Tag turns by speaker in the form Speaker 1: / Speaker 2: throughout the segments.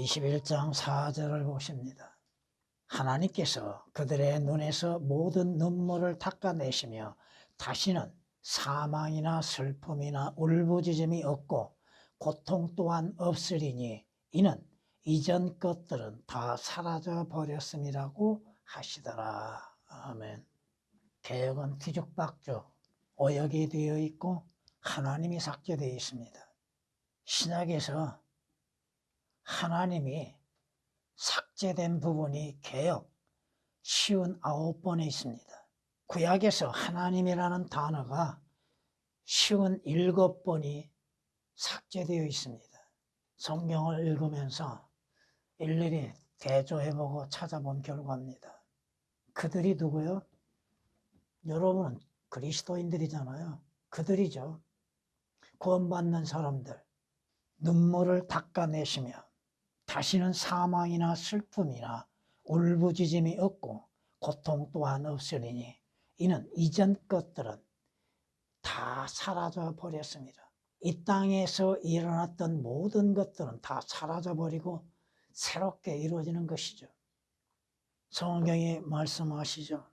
Speaker 1: 21장 4절을 보십니다. 하나님께서 그들의 눈에서 모든 눈물을 닦아내시며 다시는 사망이나 슬픔이나 울부짖음이 없고 고통 또한 없으리니 이는 이전 것들은 다 사라져 버렸음이라고 하시더라. 아멘. 개역은 뒤죽박죽 오역이 되어 있고 하나님이 삭제되어 있습니다. 신약에서 하나님이 삭제된 부분이 개역 59번에 있습니다. 구약에서 하나님이라는 단어가 57번이 삭제되어 있습니다. 성경을 읽으면서 일일이 대조해보고 찾아본 결과입니다. 그들이 누구요? 여러분은 그리스도인들이잖아요. 그들이죠. 구원받는 사람들. 눈물을 닦아내시며 다시는 사망이나 슬픔이나 울부짖음이 없고 고통 또한 없으리니 이는 이전 것들은 다 사라져 버렸습니다. 이 땅에서 일어났던 모든 것들은 다 사라져 버리고 새롭게 이루어지는 것이죠. 성경이 말씀하시죠.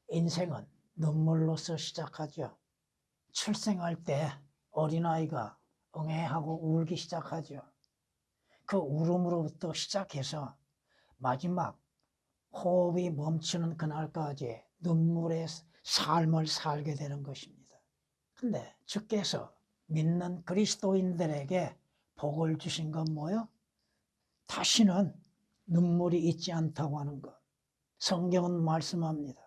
Speaker 1: 인생은 눈물로서 시작하죠. 출생할 때 어린아이가 응애하고 울기 시작하죠. 그 울음으로부터 시작해서 마지막 호흡이 멈추는 그날까지 눈물의 삶을 살게 되는 것입니다. 근데 주께서 믿는 그리스도인들에게 복을 주신 건 뭐요? 다시는 눈물이 있지 않다고 하는 것. 성경은 말씀합니다.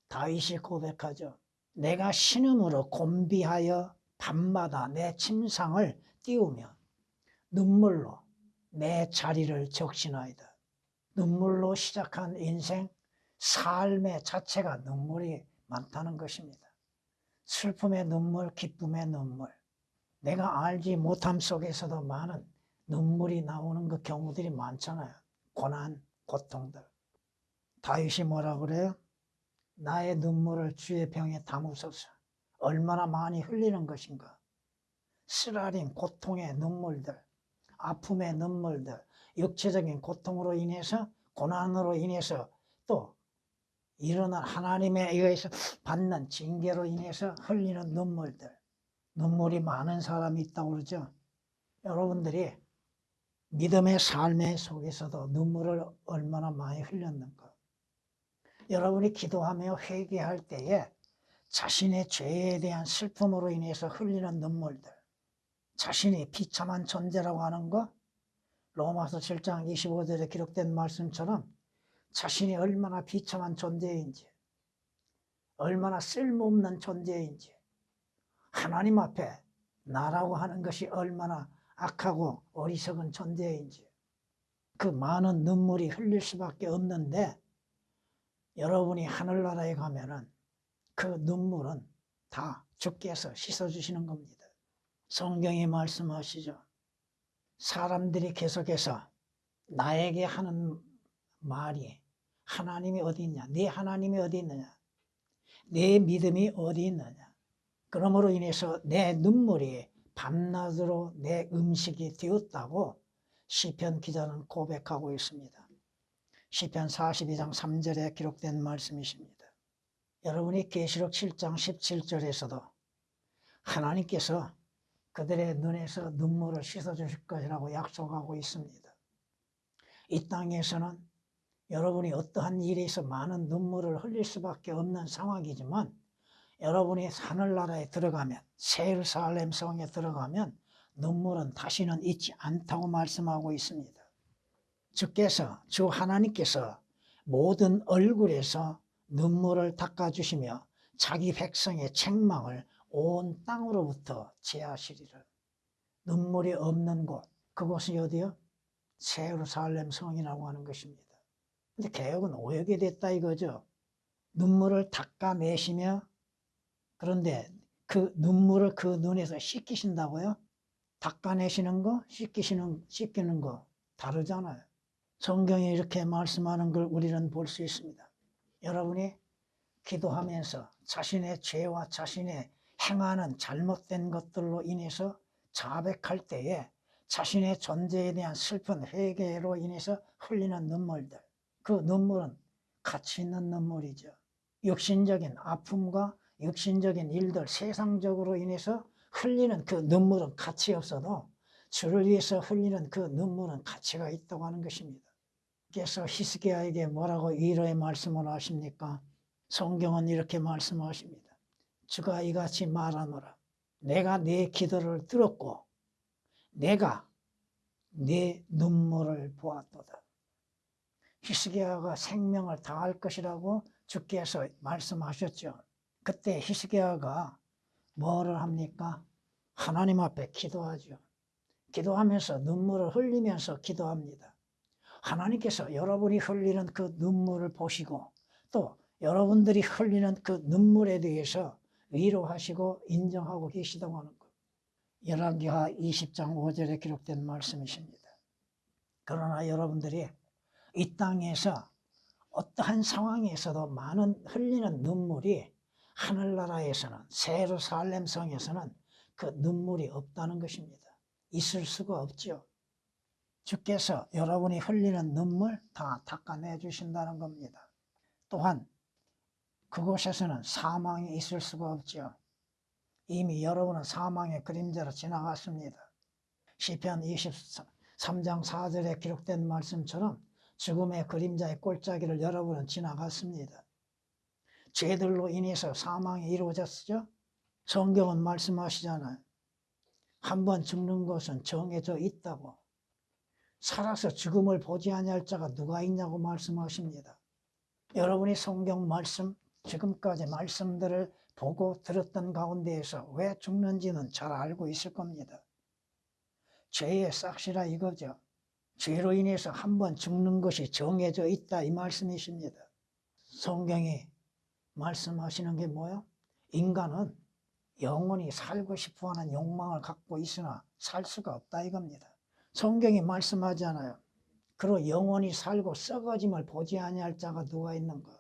Speaker 1: 다윗이 고백하죠. 내가 신음으로 곤비하여 밤마다 내 침상을 띄우며 눈물로 내 자리를 적시나이다. 눈물로 시작한 인생, 삶의 자체가 눈물이 많다는 것입니다. 슬픔의 눈물, 기쁨의 눈물. 내가 알지 못함 속에서도 많은 눈물이 나오는 그 경우들이 많잖아요. 고난, 고통들. 다윗이 뭐라 그래요? 나의 눈물을 주의 병에 담으소서. 얼마나 많이 흘리는 것인가. 쓰라린 고통의 눈물들, 아픔의 눈물들, 육체적인 고통으로 인해서, 고난으로 인해서 또 일어난 하나님에 의해서 받는 징계로 인해서 흘리는 눈물들. 눈물이 많은 사람이 있다고 그러죠. 여러분들이 믿음의 삶의 속에서도 눈물을 얼마나 많이 흘렸는가. 여러분이 기도하며 회개할 때에 자신의 죄에 대한 슬픔으로 인해서 흘리는 눈물들, 자신이 비참한 존재라고 하는 거, 로마서 7장 25절에 기록된 말씀처럼 자신이 얼마나 비참한 존재인지, 얼마나 쓸모없는 존재인지, 하나님 앞에 나라고 하는 것이 얼마나 악하고 어리석은 존재인지, 그 많은 눈물이 흘릴 수밖에 없는데 여러분이 하늘나라에 가면은 그 눈물은 다 주께서 씻어주시는 겁니다. 성경이 말씀하시죠. 사람들이 계속해서 나에게 하는 말이 하나님이 어디 있냐? 네 하나님이 어디 있느냐? 내 믿음이 어디 있느냐? 그러므로 인해서 내 눈물이 밤낮으로 내 음식이 되었다고 시편 기자는 고백하고 있습니다. 시편 42장 3절에 기록된 말씀이십니다. 여러분이 계시록 7장 17절에서도 하나님께서 그들의 눈에서 눈물을 씻어주실 것이라고 약속하고 있습니다. 이 땅에서는 여러분이 어떠한 일에 있어 많은 눈물을 흘릴 수밖에 없는 상황이지만 여러분이 하늘나라에 들어가면, 새 예루살렘 성에 들어가면 눈물은 다시는 있지 않다고 말씀하고 있습니다. 주께서, 주 하나님께서 모든 얼굴에서 눈물을 닦아주시며 자기 백성의 책망을 온 땅으로부터 제하시리라. 눈물이 없는 곳, 그곳이 어디요? 새 예루살렘 성이라고 하는 것입니다. 근데 개역은 오역이 됐다 이거죠. 눈물을 닦아내시며, 그런데 그 눈물을 그 눈에서 씻기신다고요? 닦아내시는 거, 씻기는 거 다르잖아요. 성경이 이렇게 말씀하는 걸 우리는 볼 수 있습니다. 여러분이 기도하면서 자신의 죄와 자신의 행하는 잘못된 것들로 인해서 자백할 때에 자신의 존재에 대한 슬픈 회개로 인해서 흘리는 눈물들, 그 눈물은 가치 있는 눈물이죠. 육신적인 아픔과 육신적인 일들, 세상적으로 인해서 흘리는 그 눈물은 가치 없어도 주를 위해서 흘리는 그 눈물은 가치가 있다고 하는 것입니다. 그래서 히스기야에게 뭐라고 위로의 말씀을 하십니까? 성경은 이렇게 말씀하십니다. 주가 이같이 말하노라. 내가 네 기도를 들었고 내가 네 눈물을 보았도다. 히스기야가 생명을 다할 것이라고 주께서 말씀하셨죠. 그때 히스기야가 뭐를 합니까? 하나님 앞에 기도하죠. 기도하면서 눈물을 흘리면서 기도합니다. 하나님께서 여러분이 흘리는 그 눈물을 보시고 또 여러분들이 흘리는 그 눈물에 대해서 위로하시고 인정하고 계시다고 하는 것. 열왕기하 20장 5절에 기록된 말씀이십니다. 그러나 여러분들이 이 땅에서 어떠한 상황에서도 많은 흘리는 눈물이 하늘나라에서는, 예루살렘 성에서는 그 눈물이 없다는 것입니다. 있을 수가 없죠. 주께서 여러분이 흘리는 눈물 다 닦아내 주신다는 겁니다. 또한 그곳에서는 사망이 있을 수가 없죠. 이미 여러분은 사망의 그림자로 지나갔습니다. 시편 23장 4절에 기록된 말씀처럼 죽음의 그림자의 꼴짜기를 여러분은 지나갔습니다. 죄들로 인해서 사망이 이루어졌죠. 성경은 말씀하시잖아요. 한번 죽는 것은 정해져 있다고. 살아서 죽음을 보지 아니할 자가 누가 있냐고 말씀하십니다. 여러분이 성경 말씀, 지금까지 말씀들을 보고 들었던 가운데에서 왜 죽는지는 잘 알고 있을 겁니다. 죄의 싹시라 이거죠. 죄로 인해서 한번 죽는 것이 정해져 있다 이 말씀이십니다. 성경이 말씀하시는 게 뭐예요? 인간은 영원히 살고 싶어하는 욕망을 갖고 있으나 살 수가 없다 이겁니다. 성경이 말씀하잖아요. 그로 영원히 살고 썩어짐을 보지 아니할 자가 누가 있는가?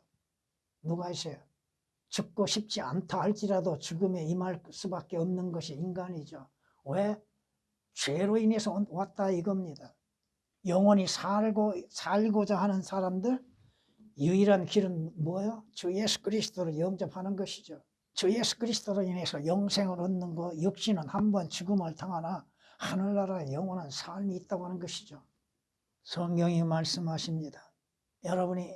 Speaker 1: 누가 있어요? 죽고 싶지 않다 할지라도 죽음에 임할 수밖에 없는 것이 인간이죠. 왜? 죄로 인해서 왔다 이겁니다. 영원히 살고자 하는 사람들 유일한 길은 뭐예요? 주 예수 그리스도를 영접하는 것이죠. 주 예수 그리스도로 인해서 영생을 얻는 것, 육신은 한번 죽음을 당하나 하늘나라에 영원한 삶이 있다고 하는 것이죠. 성경이 말씀하십니다. 여러분이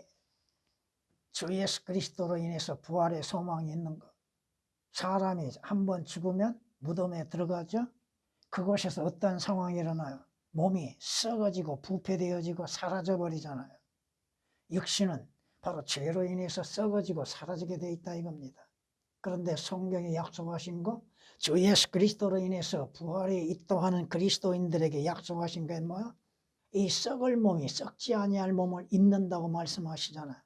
Speaker 1: 주 예수 그리스도로 인해서 부활의 소망이 있는 것. 사람이 한번 죽으면 무덤에 들어가죠. 그곳에서 어떤 상황이 일어나요? 몸이 썩어지고 부패되어지고 사라져버리잖아요. 육신은 바로 죄로 인해서 썩어지고 사라지게 돼 있다 이겁니다. 그런데 성경이 약속하신 거, 주 예수 그리스도로 인해서 부활이 있다 하는 그리스도인들에게 약속하신 게 뭐야? 이 썩을 몸이 썩지 아니할 몸을 입는다고 말씀하시잖아요.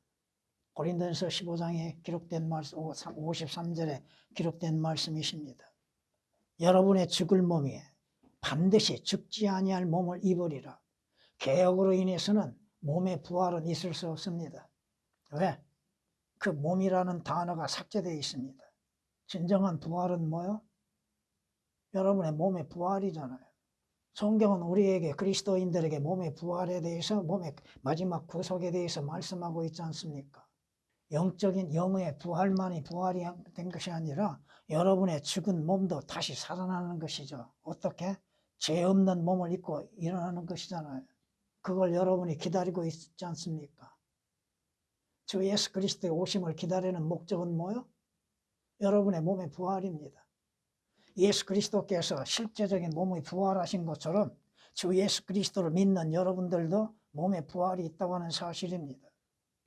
Speaker 1: 고린도전서 15장에 기록된 말씀, 53절에 기록된 말씀이십니다. 여러분의 죽을 몸이 반드시 죽지 아니할 몸을 입으리라. 개혁으로 인해서는 몸의 부활은 있을 수 없습니다. 왜? 그 몸이라는 단어가 삭제되어 있습니다. 진정한 부활은 뭐요? 여러분의 몸의 부활이잖아요. 성경은 우리에게 그리스도인들에게 몸의 부활에 대해서 몸의 마지막 구속에 대해서 말씀하고 있지 않습니까? 영적인 영의 부활만이 부활이 된 것이 아니라 여러분의 죽은 몸도 다시 살아나는 것이죠. 어떻게? 죄 없는 몸을 입고 일어나는 것이잖아요. 그걸 여러분이 기다리고 있지 않습니까? 주 예수 그리스도의 오심을 기다리는 목적은 뭐요? 여러분의 몸의 부활입니다. 예수 그리스도께서 실제적인 몸의 부활하신 것처럼 주 예수 그리스도를 믿는 여러분들도 몸의 부활이 있다고 하는 사실입니다.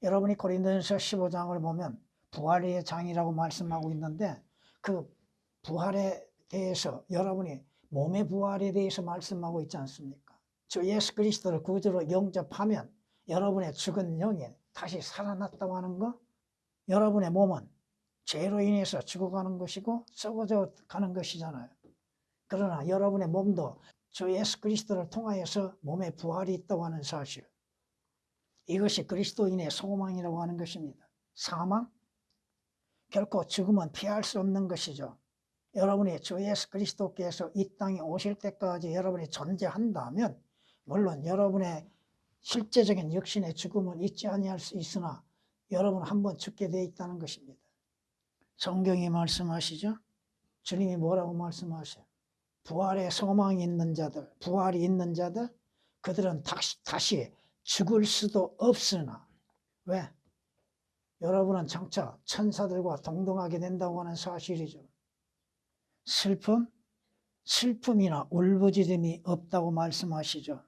Speaker 1: 여러분이 고린도전서 15장을 보면 부활의 장이라고 말씀하고 있는데 그 부활에 대해서 여러분이 몸의 부활에 대해서 말씀하고 있지 않습니까? 주 예수 그리스도를 구주로 영접하면 여러분의 죽은 영이 다시 살아났다고 하는 거, 여러분의 몸은 죄로 인해서 죽어가는 것이고 썩어져 가는 것이잖아요. 그러나 여러분의 몸도 주 예수 그리스도를 통하여서 몸의 부활이 있다고 하는 사실, 이것이 그리스도인의 소망이라고 하는 것입니다. 사망? 결코 죽음은 피할 수 없는 것이죠. 여러분이 주 예수 그리스도께서 이 땅에 오실 때까지 여러분이 존재한다면 물론 여러분의 실제적인 육신의 죽음은 있지 아니할 수 있으나 여러분 한번 죽게 되어 있다는 것입니다. 성경이 말씀하시죠. 주님이 뭐라고 말씀하셔요? 부활의 소망이 있는 자들, 부활이 있는 자들, 그들은 다시 죽을 수도 없으나 왜? 여러분은 장차 천사들과 동등하게 된다고 하는 사실이죠. 슬픔이나 울부짖음이 없다고 말씀하시죠.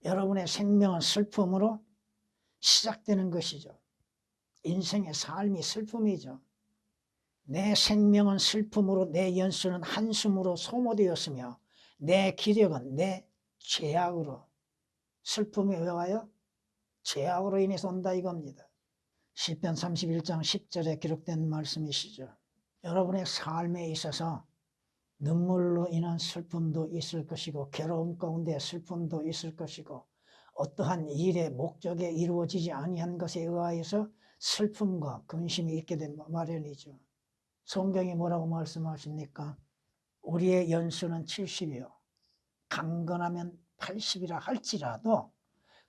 Speaker 1: 여러분의 생명은 슬픔으로 시작되는 것이죠. 인생의 삶이 슬픔이죠. 내 생명은 슬픔으로, 내 연수는 한숨으로 소모되었으며 내 기력은 내 죄악으로, 슬픔이 왜 와요? 죄악으로 인해서 온다 이겁니다. 시편 31장 10절에 기록된 말씀이시죠. 여러분의 삶에 있어서 눈물로 인한 슬픔도 있을 것이고 괴로움 가운데 슬픔도 있을 것이고 어떠한 일의 목적에 이루어지지 아니한 것에 의하여서 슬픔과 근심이 있게 된 마련이죠. 성경이 뭐라고 말씀하십니까? 우리의 연수는 70이요 강건하면 80이라 할지라도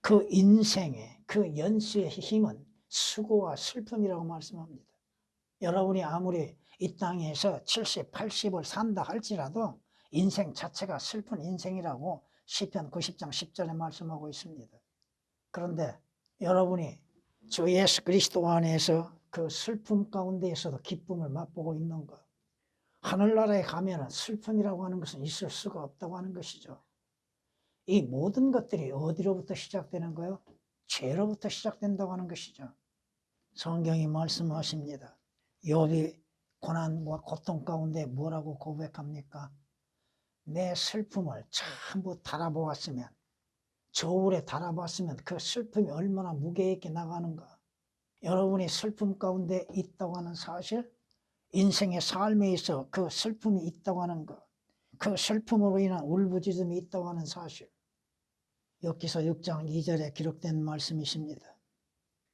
Speaker 1: 그 인생의 그 연수의 힘은 수고와 슬픔이라고 말씀합니다. 여러분이 아무리 이 땅에서 70, 80을 산다 할지라도 인생 자체가 슬픈 인생이라고 시편 90장 10절에 말씀하고 있습니다. 그런데 여러분이 주 예수 그리스도 안에서 그 슬픔 가운데에서도 기쁨을 맛보고 있는 것, 하늘나라에 가면 슬픔이라고 하는 것은 있을 수가 없다고 하는 것이죠. 이 모든 것들이 어디로부터 시작되는 거예요? 죄로부터 시작된다고 하는 것이죠. 성경이 말씀하십니다. 욥이 고난과 고통 가운데 뭐라고 고백합니까? 내 슬픔을 전부 달아보았으면, 저울에 달아봤으면 그 슬픔이 얼마나 무게 있게 나가는가. 여러분이 슬픔 가운데 있다고 하는 사실, 인생의 삶에 있어 그 슬픔이 있다고 하는 것, 그 슬픔으로 인한 울부짖음이 있다고 하는 사실, 욥기서 6장 2절에 기록된 말씀이십니다.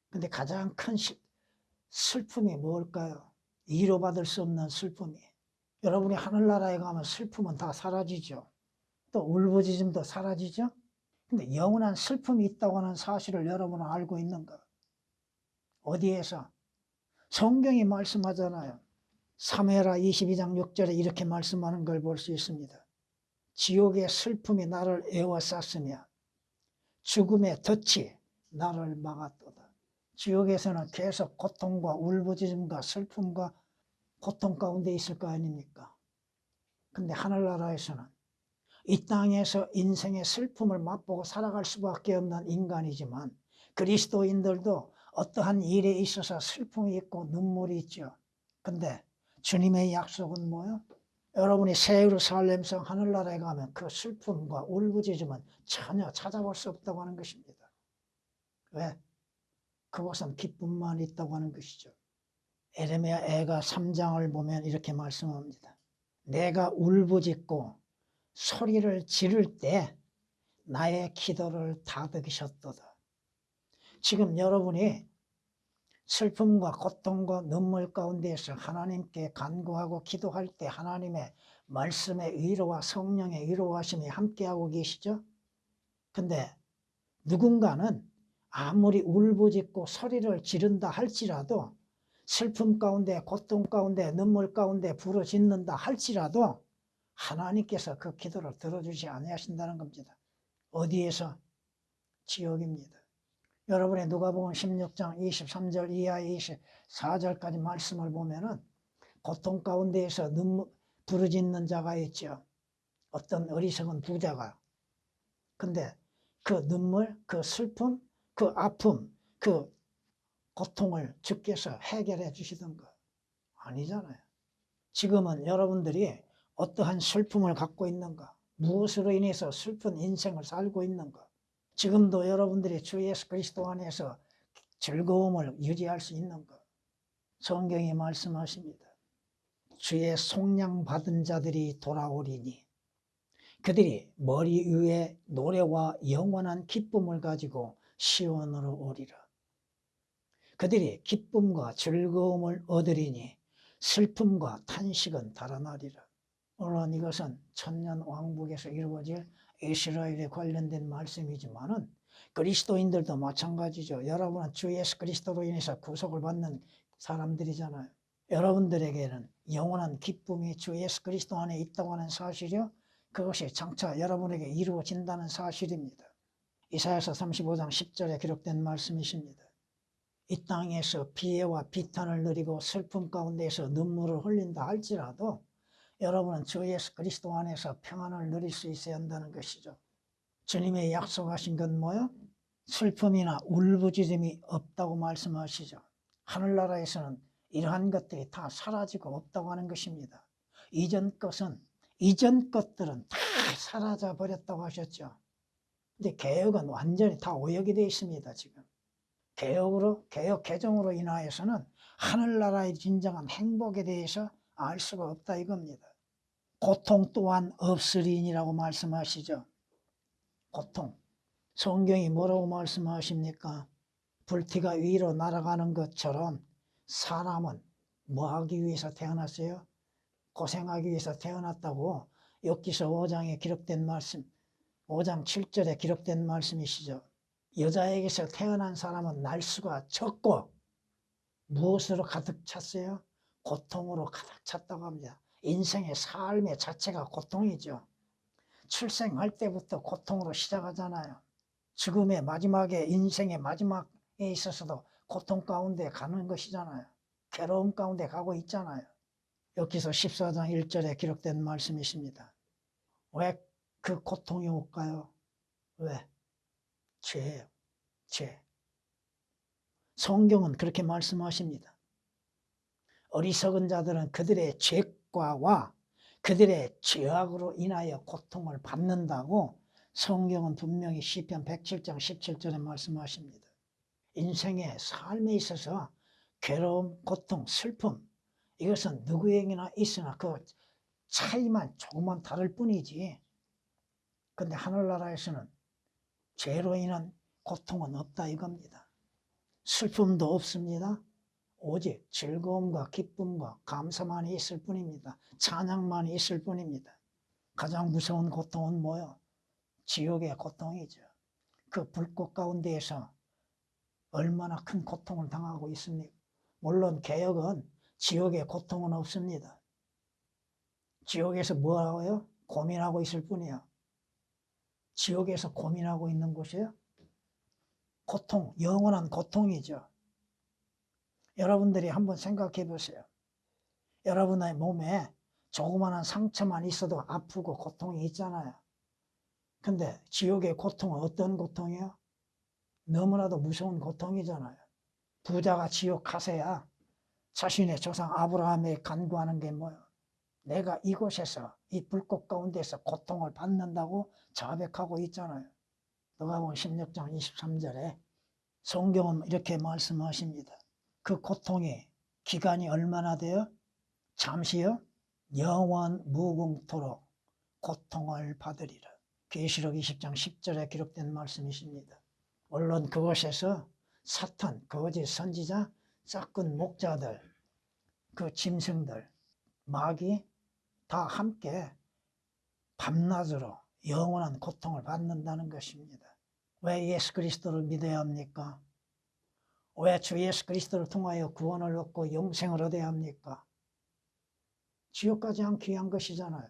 Speaker 1: 근데 가장 큰 슬픔이 뭘까요? 위로받을 수 없는 슬픔이. 여러분이 하늘나라에 가면 슬픔은 다 사라지죠. 또 울부짖음도 사라지죠. 근데 영원한 슬픔이 있다고 하는 사실을 여러분은 알고 있는가? 어디에서? 성경이 말씀하잖아요. 사무엘하 22장 6절에 이렇게 말씀하는 걸 볼 수 있습니다. 지옥의 슬픔이 나를 에워쌌으며 죽음의 덫이 나를 막았도다. 지옥에서는 계속 고통과 울부짖음과 슬픔과 고통 가운데 있을 거 아닙니까? 근데 하늘나라에서는 이 땅에서 인생의 슬픔을 맛보고 살아갈 수밖에 없는 인간이지만 그리스도인들도 어떠한 일에 있어서 슬픔이 있고 눈물이 있죠. 근데 주님의 약속은 뭐예요? 여러분이 새 예루살렘 성 하늘나라에 가면 그 슬픔과 울부짖음은 전혀 찾아볼 수 없다고 하는 것입니다. 왜? 그곳은 기쁨만 있다고 하는 것이죠. 에레미야 애가 3장을 보면 이렇게 말씀합니다. 내가 울부짖고 소리를 지를 때 나의 기도를 다독이셨도다. 지금 여러분이 슬픔과 고통과 눈물 가운데에서 하나님께 간구하고 기도할 때 하나님의 말씀의 위로와 성령의 위로하심이 함께하고 계시죠? 근데 누군가는 아무리 울부짖고 소리를 지른다 할지라도 슬픔 가운데 고통 가운데 눈물 가운데 부르짖는다 할지라도 하나님께서 그 기도를 들어주지 아니하신다는 겁니다. 어디에서? 지옥입니다. 여러분의 누가복음 16장 23절 이하 24절까지 말씀을 보면은 고통 가운데에서 부르짖는 자가 있죠. 어떤 어리석은 부자가. 근데 그 눈물, 그 슬픔, 그 아픔, 그 고통을 주께서 해결해 주시던가? 아니잖아요. 지금은 여러분들이 어떠한 슬픔을 갖고 있는가? 무엇으로 인해서 슬픈 인생을 살고 있는가? 지금도 여러분들이 주 예수 그리스도 안에서 즐거움을 유지할 수 있는가? 성경이 말씀하십니다. 주의 속량 받은 자들이 돌아오리니 그들이 머리 위에 노래와 영원한 기쁨을 가지고 시온으로 오리라. 그들이 기쁨과 즐거움을 얻으리니 슬픔과 탄식은 달아나리라. 물론 이것은 천년 왕국에서 이루어질 이스라엘에 관련된 말씀이지만은 그리스도인들도 마찬가지죠. 여러분은 주 예수 그리스도로 인해서 구속을 받는 사람들이잖아요. 여러분들에게는 영원한 기쁨이 주 예수 그리스도 안에 있다고 하는 사실이요, 그것이 장차 여러분에게 이루어진다는 사실입니다. 이사야서 35장 10절에 기록된 말씀이십니다. 이 땅에서 비애와 비탄을 누리고 슬픔 가운데에서 눈물을 흘린다 할지라도 여러분은 주 예수 그리스도 안에서 평안을 누릴 수 있어야 한다는 것이죠. 주님의 약속하신 건 뭐요? 슬픔이나 울부짖음이 없다고 말씀하시죠. 하늘나라에서는 이러한 것들이 다 사라지고 없다고 하는 것입니다. 이전 것들은 다 사라져 버렸다고 하셨죠. 근데 개혁은 완전히 다 오역이 되어 있습니다. 지금 개혁 개정으로 인하여서는 하늘나라의 진정한 행복에 대해서 알 수가 없다 이겁니다. 고통 또한 없으리니라고 말씀하시죠. 고통. 성경이 뭐라고 말씀하십니까? 불티가 위로 날아가는 것처럼 사람은 뭐 하기 위해서 태어났어요? 고생하기 위해서 태어났다고 욥기서 5장에 기록된 말씀, 5장 7절에 기록된 말씀이시죠. 여자에게서 태어난 사람은 날수가 적고 무엇으로 가득 찼어요? 고통으로 가득 찼다고 합니다. 인생의 삶의 자체가 고통이죠. 출생할 때부터 고통으로 시작하잖아요. 죽음의 마지막에, 인생의 마지막에 있어서도 고통 가운데 가는 것이잖아요. 괴로움 가운데 가고 있잖아요. 여기서 14장 1절에 기록된 말씀이십니다. 왜 그 고통이 올까요? 왜? 죄예요. 죄. 성경은 그렇게 말씀하십니다. 어리석은 자들은 그들의 죄과와 그들의 죄악으로 인하여 고통을 받는다고 성경은 분명히 시편 107장 17절에 말씀하십니다. 인생의 삶에 있어서 괴로움, 고통, 슬픔, 이것은 누구에게나 있으나 그 차이만 조금만 다를 뿐이지. 근데 하늘나라에서는 죄로 인한 고통은 없다 이겁니다. 슬픔도 없습니다. 오직 즐거움과 기쁨과 감사만 있을 뿐입니다. 찬양만 있을 뿐입니다. 가장 무서운 고통은 뭐요? 지옥의 고통이죠. 그 불꽃 가운데에서 얼마나 큰 고통을 당하고 있습니까? 물론 개혁은 지옥의 고통은 없습니다. 지옥에서 뭐라고요? 고민하고 있을 뿐이에요. 지옥에서 고민하고 있는 곳이에요? 고통, 영원한 고통이죠. 여러분들이 한번 생각해 보세요. 여러분의 몸에 조그마한 상처만 있어도 아프고 고통이 있잖아요. 근데 지옥의 고통은 어떤 고통이에요? 너무나도 무서운 고통이잖아요. 부자가 지옥 가서야 자신의 조상 아브라함에 간구하는 게 뭐예요? 내가 이곳에서 이 불꽃 가운데서 고통을 받는다고 자백하고 있잖아요. 누가복음 16장 23절에 성경은 이렇게 말씀하십니다. 그 고통의 기간이 얼마나 돼요? 잠시요? 영원 무궁토록 고통을 받으리라. 계시록 20장 10절에 기록된 말씀이십니다. 물론 그곳에서 사탄, 거짓 선지자, 짝꾼 목자들, 그 짐승들, 마귀 다 함께 밤낮으로 영원한 고통을 받는다는 것입니다. 왜 예수 그리스도를 믿어야 합니까? 왜 주 예수 그리스도를 통하여 구원을 얻고 영생을 얻어야 합니까? 지옥까지 않기 위한 것이잖아요.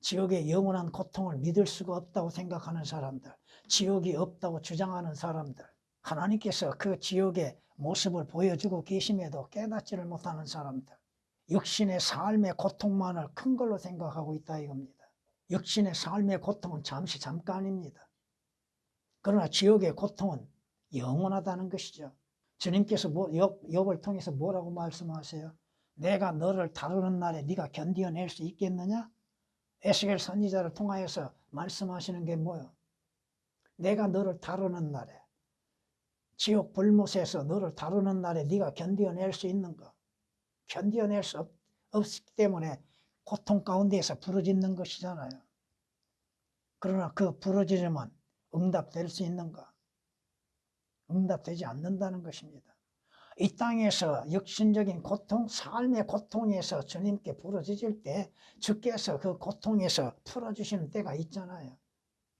Speaker 1: 지옥의 영원한 고통을 믿을 수가 없다고 생각하는 사람들, 지옥이 없다고 주장하는 사람들, 하나님께서 그 지옥의 모습을 보여주고 계심에도 깨닫지를 못하는 사람들, 육신의 삶의 고통만을 큰 걸로 생각하고 있다 이겁니다. 육신의 삶의 고통은 잠깐입니다. 그러나 지옥의 고통은 영원하다는 것이죠. 주님께서 욥을 통해서 뭐라고 말씀하세요? 내가 너를 다루는 날에 네가 견디어낼 수 있겠느냐? 에스겔 선지자를 통하여서 말씀하시는 게 뭐예요? 내가 너를 다루는 날에, 지옥 불못에서 너를 다루는 날에 네가 견디어낼 수 있는가? 견디어낼 수 없기 때문에 고통 가운데에서 부르짖는 것이잖아요. 그러나 그 부르짖음은 응답될 수 있는가? 응답되지 않는다는 것입니다. 이 땅에서 육신적인 고통, 삶의 고통에서 주님께 부르짖을 때 주께서 그 고통에서 풀어주시는 때가 있잖아요.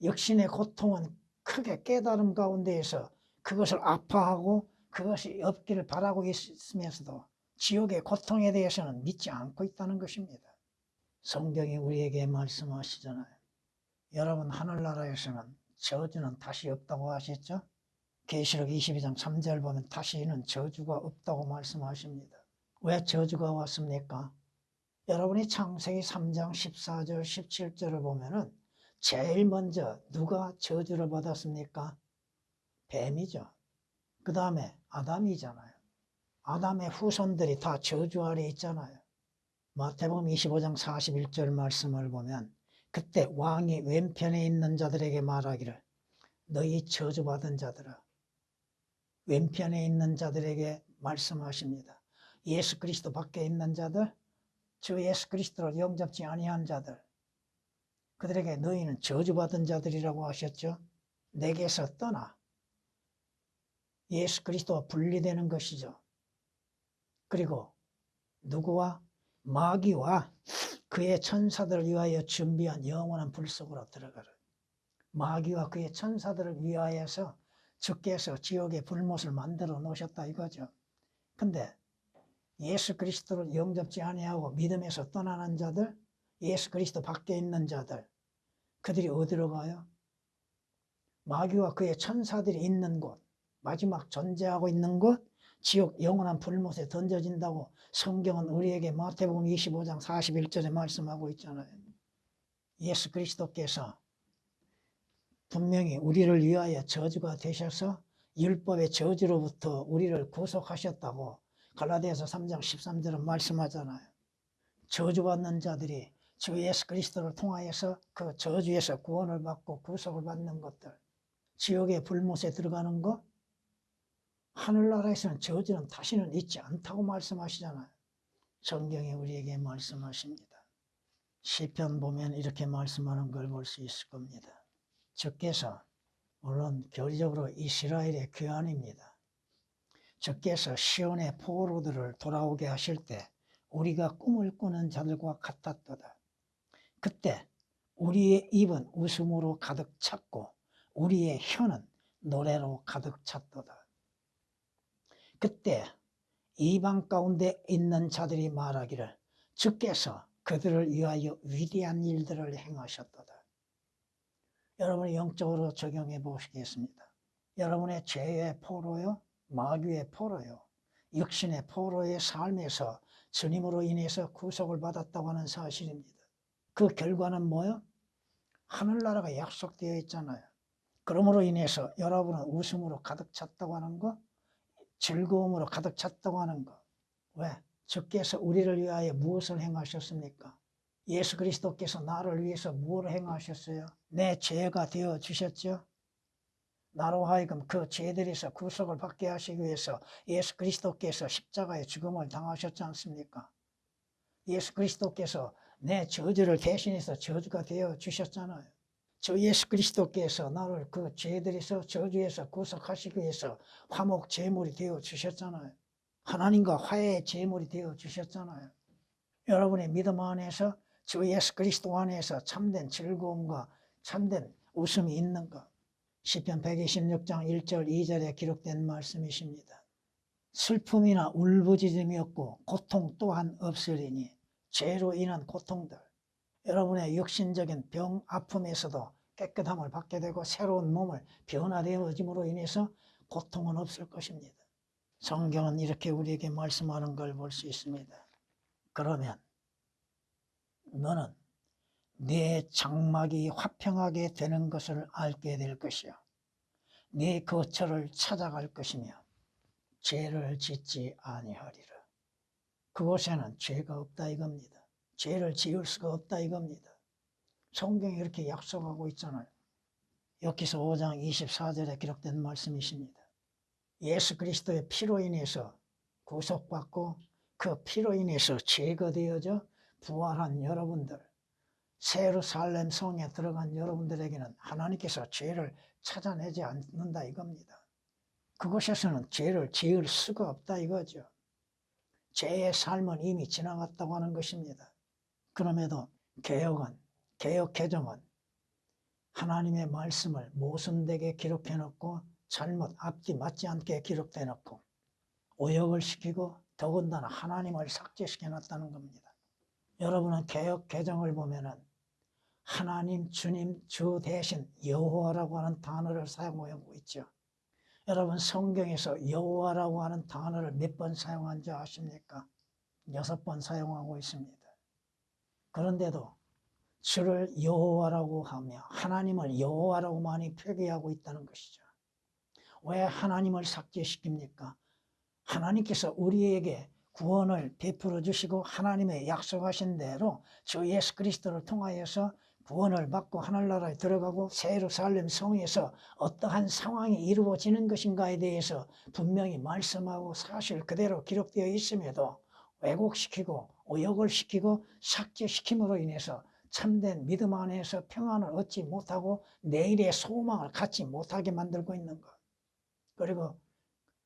Speaker 1: 육신의 고통은 크게 깨달음 가운데에서 그것을 아파하고 그것이 없기를 바라고 있으면서도 지옥의 고통에 대해서는 믿지 않고 있다는 것입니다. 성경이 우리에게 말씀하시잖아요. 여러분, 하늘나라에서는 저주는 다시 없다고 하셨죠? 계시록 22장 3절 보면 다시는 저주가 없다고 말씀하십니다. 왜 저주가 왔습니까? 여러분이 창세기 3장 14절 17절을 보면은 제일 먼저 누가 저주를 받았습니까? 뱀이죠. 그 다음에 아담이잖아요. 아담의 후손들이 다 저주 아래 있잖아요. 마태복음 25장 41절 말씀을 보면 그때 왕이 왼편에 있는 자들에게 말하기를 너희 저주받은 자들아, 왼편에 있는 자들에게 말씀하십니다. 예수 그리스도 밖에 있는 자들, 주 예수 그리스도를 영접지 아니한 자들, 그들에게 너희는 저주받은 자들이라고 하셨죠. 내게서 떠나 예수 그리스도와 분리되는 것이죠. 그리고 누구와? 마귀와 그의 천사들을 위하여 준비한 영원한 불 속으로 들어가라. 마귀와 그의 천사들을 위하여서 주께서 지옥의 불못을 만들어 놓으셨다 이거죠. 근데 예수 그리스도를 영접지 아니하고 믿음에서 떠나는 자들, 예수 그리스도 밖에 있는 자들, 그들이 어디로 가요? 마귀와 그의 천사들이 있는 곳, 마지막 존재하고 있는 곳, 지옥 영원한 불못에 던져진다고 성경은 우리에게 마태복음 25장 41절에 말씀하고 있잖아요. 예수 그리스도께서 분명히 우리를 위하여 저주가 되셔서 율법의 저주로부터 우리를 구속하셨다고 갈라디아서 3장 13절은 말씀하잖아요. 저주받는 자들이 주 예수 그리스도를 통하여서 그 저주에서 구원을 받고 구속을 받는 것들, 지옥의 불못에 들어가는 것, 하늘나라에서는 저주는 다시는 있지 않다고 말씀하시잖아요. 성경이 우리에게 말씀하십니다. 시편 보면 이렇게 말씀하는 걸 볼 수 있을 겁니다. 주께서, 물론 교리적으로 이스라엘의 귀환입니다. 주께서 시온의 포로들을 돌아오게 하실 때 우리가 꿈을 꾸는 자들과 같았도다. 그때 우리의 입은 웃음으로 가득 찼고 우리의 혀는 노래로 가득 찼도다. 그때 이방 가운데 있는 자들이 말하기를 주께서 그들을 위하여 위대한 일들을 행하셨도다. 여러분이 영적으로 적용해 보시겠습니다. 여러분의 죄의 포로요, 마귀의 포로요, 육신의 포로의 삶에서 주님으로 인해서 구속을 받았다고 하는 사실입니다. 그 결과는 뭐요? 하늘나라가 약속되어 있잖아요. 그러므로 인해서 여러분은 웃음으로 가득 찼다고 하는 거, 즐거움으로 가득 찼다고 하는 거. 왜? 주께서 우리를 위하여 무엇을 행하셨습니까? 예수 그리스도께서 나를 위해서 무엇을 행하셨어요? 내 죄가 되어 주셨죠? 나로 하여금 그 죄들에서 구속을 받게 하시기 위해서 예수 그리스도께서 십자가의 죽음을 당하셨지 않습니까? 예수 그리스도께서 내 저주를 대신해서 저주가 되어 주셨잖아요. 저 예수 그리스도께서 나를 그 죄들에서 저주에서 구속하시기 위해서 화목 제물이 되어 주셨잖아요. 하나님과 화해의 제물이 되어 주셨잖아요. 여러분의 믿음 안에서 주 예수 그리스도 안에서 참된 즐거움과 참된 웃음이 있는가? 시편 126장 1절 2절에 기록된 말씀이십니다. 슬픔이나 울부짖음이 없고 고통 또한 없으리니 죄로 인한 고통들, 여러분의 육신적인 병, 아픔에서도 깨끗함을 받게 되고 새로운 몸을 변화되어짐으로 인해서 고통은 없을 것입니다. 성경은 이렇게 우리에게 말씀하는 걸 볼 수 있습니다. 그러면 너는 네 장막이 화평하게 되는 것을 알게 될 것이요, 네 거처를 찾아갈 것이며 죄를 짓지 아니하리라. 그곳에는 죄가 없다 이겁니다. 죄를 지을 수가 없다 이겁니다. 성경이 이렇게 약속하고 있잖아요. 욥기서 5장 24절에 기록된 말씀이십니다. 예수 그리스도의 피로 인해서 구속받고 그 피로 인해서 제거되어져 부활한 여러분들, 예루살렘 성에 들어간 여러분들에게는 하나님께서 죄를 찾아내지 않는다 이겁니다. 그곳에서는 죄를 지을 수가 없다 이거죠. 죄의 삶은 이미 지나갔다고 하는 것입니다. 그럼에도 개혁 개정은 하나님의 말씀을 모순되게 기록해 놓고 잘못 앞뒤 맞지 않게 기록돼 놓고 오역을 시키고 더군다나 하나님을 삭제시켜 놨다는 겁니다. 여러분은 개혁 개정을 보면은 하나님, 주님, 주 대신 여호와라고 하는 단어를 사용하고 있죠. 여러분 성경에서 여호와라고 하는 단어를 몇 번 사용한지 아십니까? 6번 사용하고 있습니다. 그런데도 주를 여호와라고 하며 하나님을 여호와라고 많이 표기하고 있다는 것이죠. 왜 하나님을 삭제시킵니까? 하나님께서 우리에게 구원을 베풀어 주시고 하나님의 약속하신 대로 주 예수 그리스도를 통하여서 구원을 받고 하늘나라에 들어가고 새 예루살렘 성에서 어떠한 상황이 이루어지는 것인가에 대해서 분명히 말씀하고 사실 그대로 기록되어 있음에도 왜곡시키고 오역을 시키고 삭제시킴으로 인해서 참된 믿음 안에서 평안을 얻지 못하고 내일의 소망을 갖지 못하게 만들고 있는 것. 그리고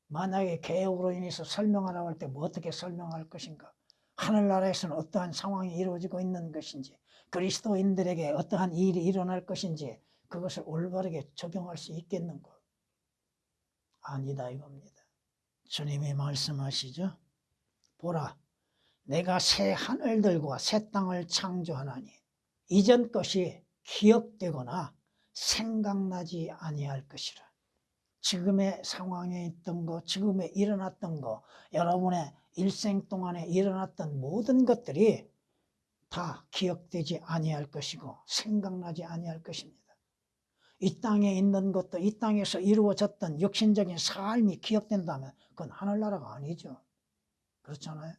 Speaker 1: 만약에 개혁으로 인해서 설명하라고 할 때 뭐 어떻게 설명할 것인가? 하늘나라에서는 어떠한 상황이 이루어지고 있는 것인지 그리스도인들에게 어떠한 일이 일어날 것인지 그것을 올바르게 적용할 수 있겠는가? 아니다 이겁니다. 주님이 말씀하시죠. 보라, 내가 새 하늘들과 새 땅을 창조하나니 이전 것이 기억되거나 생각나지 아니할 것이라. 지금의 상황에 있던 거, 지금에 일어났던 거, 여러분의 일생 동안에 일어났던 모든 것들이 다 기억되지 아니할 것이고 생각나지 아니할 것입니다. 이 땅에 있는 것도 이 땅에서 이루어졌던 육신적인 삶이 기억된다면 그건 하늘나라가 아니죠. 그렇잖아요.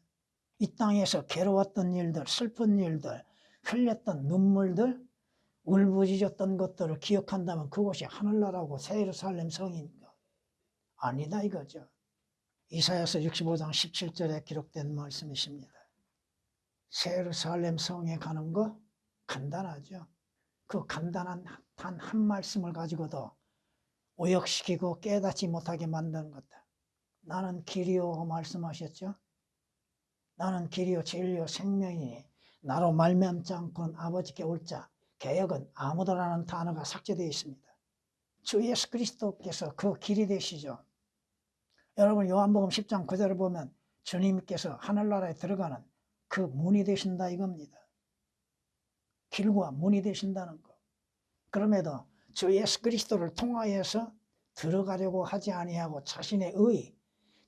Speaker 1: 이 땅에서 괴로웠던 일들, 슬픈 일들, 흘렸던 눈물들, 울부짖었던 것들을 기억한다면 그것이 하늘나라고 새 예루살렘 성인가? 아니다 이거죠. 이사야서 65장 17절에 기록된 말씀이십니다. 새 예루살렘 성에 가는 거 간단하죠. 그 간단한 단 한 말씀을 가지고도 오역시키고 깨닫지 못하게 만드는 것다. 나는 길이요 말씀하셨죠. 나는 길이요 진리요 생명이니 나로 말미암지 않고는 아버지께 올 자. 개혁은 아무도라는 단어가 삭제되어 있습니다. 주 예수 그리스도께서 그 길이 되시죠. 여러분 요한복음 10장 9절을 보면 주님께서 하늘나라에 들어가는 그 문이 되신다 이겁니다. 길과 문이 되신다는 것. 그럼에도 주 예수 그리스도를 통하여서 들어가려고 하지 아니하고 자신의 의,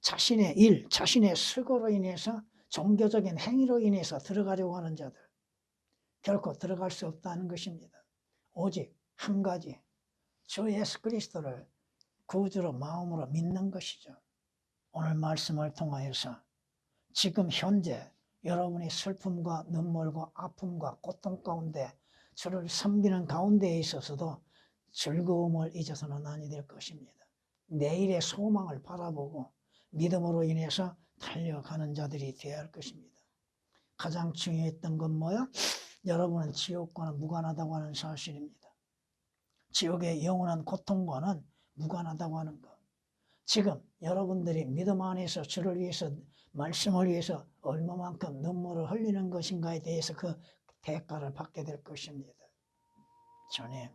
Speaker 1: 자신의 일, 자신의 수고로 인해서 종교적인 행위로 인해서 들어가려고 하는 자들 결코 들어갈 수 없다는 것입니다. 오직 한 가지 주 예수 그리스도를 구주로 마음으로 믿는 것이죠. 오늘 말씀을 통하여서 지금 현재 여러분의 슬픔과 눈물과 아픔과 고통 가운데 주를 섬기는 가운데에 있어서도 즐거움을 잊어서는 아니 될 것입니다. 내일의 소망을 바라보고 믿음으로 인해서 달려가는 자들이 되어야 할 것입니다. 가장 중요했던 건 뭐야? 여러분은 지옥과는 무관하다고 하는 사실입니다. 지옥의 영원한 고통과는 무관하다고 하는 것. 지금 여러분들이 믿음 안에서 주를 위해서 말씀을 위해서 얼마만큼 눈물을 흘리는 것인가에 대해서 그 대가를 받게 될 것입니다. 주님